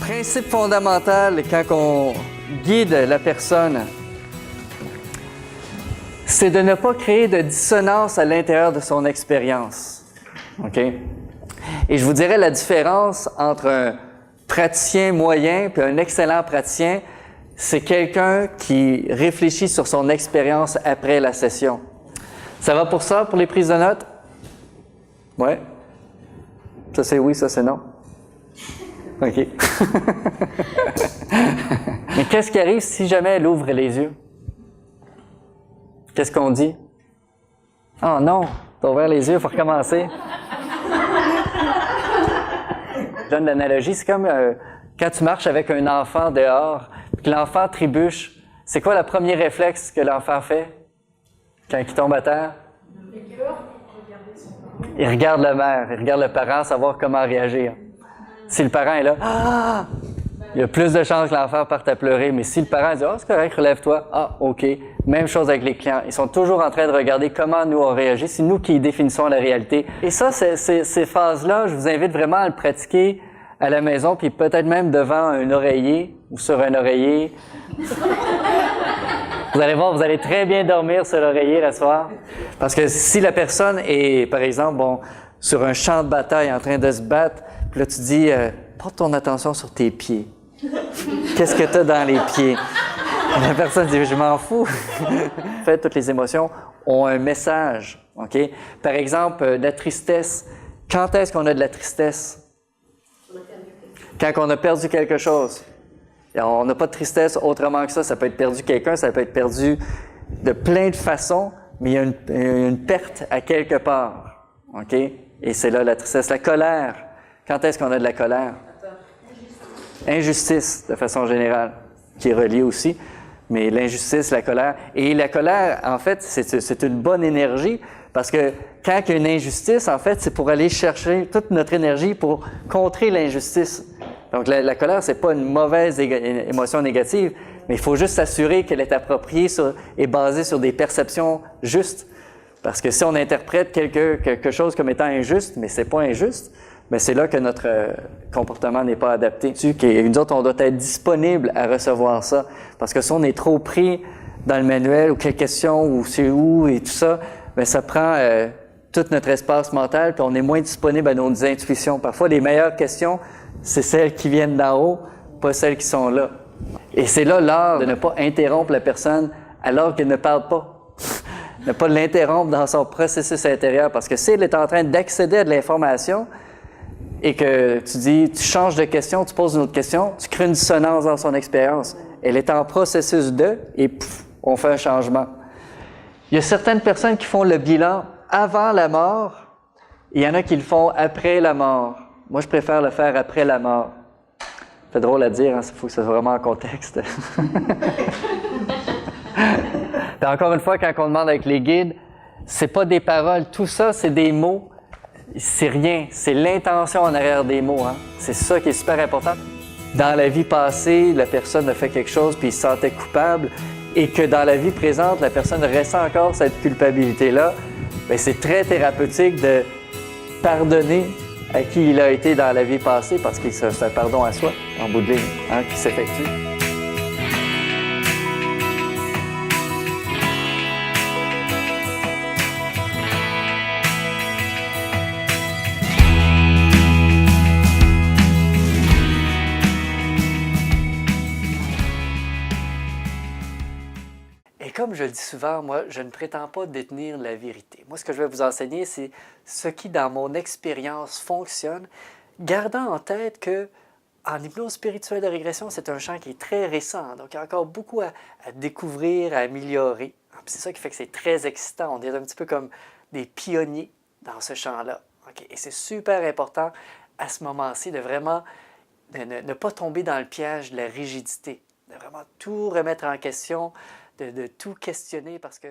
principe fondamental quand on guide la personne, c'est de ne pas créer de dissonance à l'intérieur de son expérience. OK? Et je vous dirais la différence entre un praticien moyen et un excellent praticien, c'est quelqu'un qui réfléchit sur son expérience après la session. Ça va pour ça, pour les prises de notes? Ouais? Ça c'est oui, ça c'est non? OK. Mais qu'est-ce qui arrive si jamais elle ouvre les yeux? Qu'est-ce qu'on dit? Oh non, t'as ouvert les yeux, il faut recommencer. Je donne l'analogie, c'est comme quand tu marches avec un enfant dehors, puis que l'enfant trébuche, c'est quoi le premier réflexe que l'enfant fait quand il tombe à terre? Il regarde la mère, il regarde le parent, savoir comment réagir. Si le parent est là, ah! Il y a plus de chances que l'enfant parte à pleurer, mais si le parent dit « Ah, c'est correct, relève-toi. » Ah, OK. Même chose avec les clients. Ils sont toujours en train de regarder comment nous on réagit. C'est nous qui définissons la réalité. Et ça, ces phases-là, je vous invite vraiment à le pratiquer à la maison, puis peut-être même devant un oreiller ou sur un oreiller. Vous allez voir, vous allez très bien dormir sur l'oreiller le soir. Parce que si la personne est, par exemple, sur un champ de bataille en train de se battre, puis là tu dis porte ton attention sur tes pieds. Qu'est-ce que tu as dans les pieds? La personne dit je m'en fous. En fait, toutes les émotions ont un message. OK? Par exemple, la tristesse. Quand est-ce qu'on a de la tristesse? Quand on a perdu quelque chose. Et on n'a pas de tristesse autrement que ça. Ça peut être perdu quelqu'un, ça peut être perdu de plein de façons, mais il y a une perte à quelque part. OK? Et c'est là la tristesse. La colère. Quand est-ce qu'on a de la colère? Injustice, de façon générale, qui est reliée aussi. Mais l'injustice, la colère. Et la colère, en fait, c'est une bonne énergie parce que quand il y a une injustice, en fait, c'est pour aller chercher toute notre énergie pour contrer l'injustice. Donc, la colère, c'est pas une mauvaise émotion négative, mais il faut juste s'assurer qu'elle est appropriée et basée sur des perceptions justes. Parce que si on interprète quelque chose comme étant injuste, mais c'est pas injuste, mais c'est là que notre comportement n'est pas adapté. Et nous autres, on doit être disponible à recevoir ça. Parce que si on est trop pris dans le manuel ou quelle question ou c'est où et tout ça, bien, ça prend tout notre espace mental puis on est moins disponible à nos intuitions. Parfois, les meilleures questions, c'est celles qui viennent d'en haut, pas celles qui sont là. Et c'est là l'art de ne pas interrompre la personne alors qu'elle ne parle pas. Ne pas l'interrompre dans son processus intérieur. Parce que si elle est en train d'accéder à de l'information, et que tu changes de question, tu poses une autre question, tu crées une dissonance dans son expérience. Elle est en processus et on fait un changement. Il y a certaines personnes qui font le bilan avant la mort, et il y en a qui le font après la mort. Moi, je préfère le faire après la mort. C'est drôle à dire, il faut que ça soit vraiment en contexte. Et encore une fois, quand on demande avec les guides, c'est pas des paroles, tout ça, c'est des mots. C'est rien, c'est l'intention en arrière des mots. Hein? C'est ça qui est super important. Dans la vie passée, la personne a fait quelque chose puis il se sentait coupable et que dans la vie présente, la personne ressent encore cette culpabilité-là. Bien, c'est très thérapeutique de pardonner à qui il a été dans la vie passée parce que c'est un pardon à soi, en bout de ligne, hein, qui s'effectue. Comme je le dis souvent, moi, je ne prétends pas détenir la vérité. Moi, ce que je vais vous enseigner, c'est ce qui, dans mon expérience, fonctionne, gardant en tête que en hypnose spirituelle de régression, c'est un champ qui est très récent. Donc, il y a encore beaucoup à découvrir, à améliorer. C'est ça qui fait que c'est très excitant. On est un petit peu comme des pionniers dans ce champ-là. Okay? Et c'est super important à ce moment-ci de vraiment ne pas tomber dans le piège de la rigidité, de vraiment tout remettre en question, de tout questionner parce que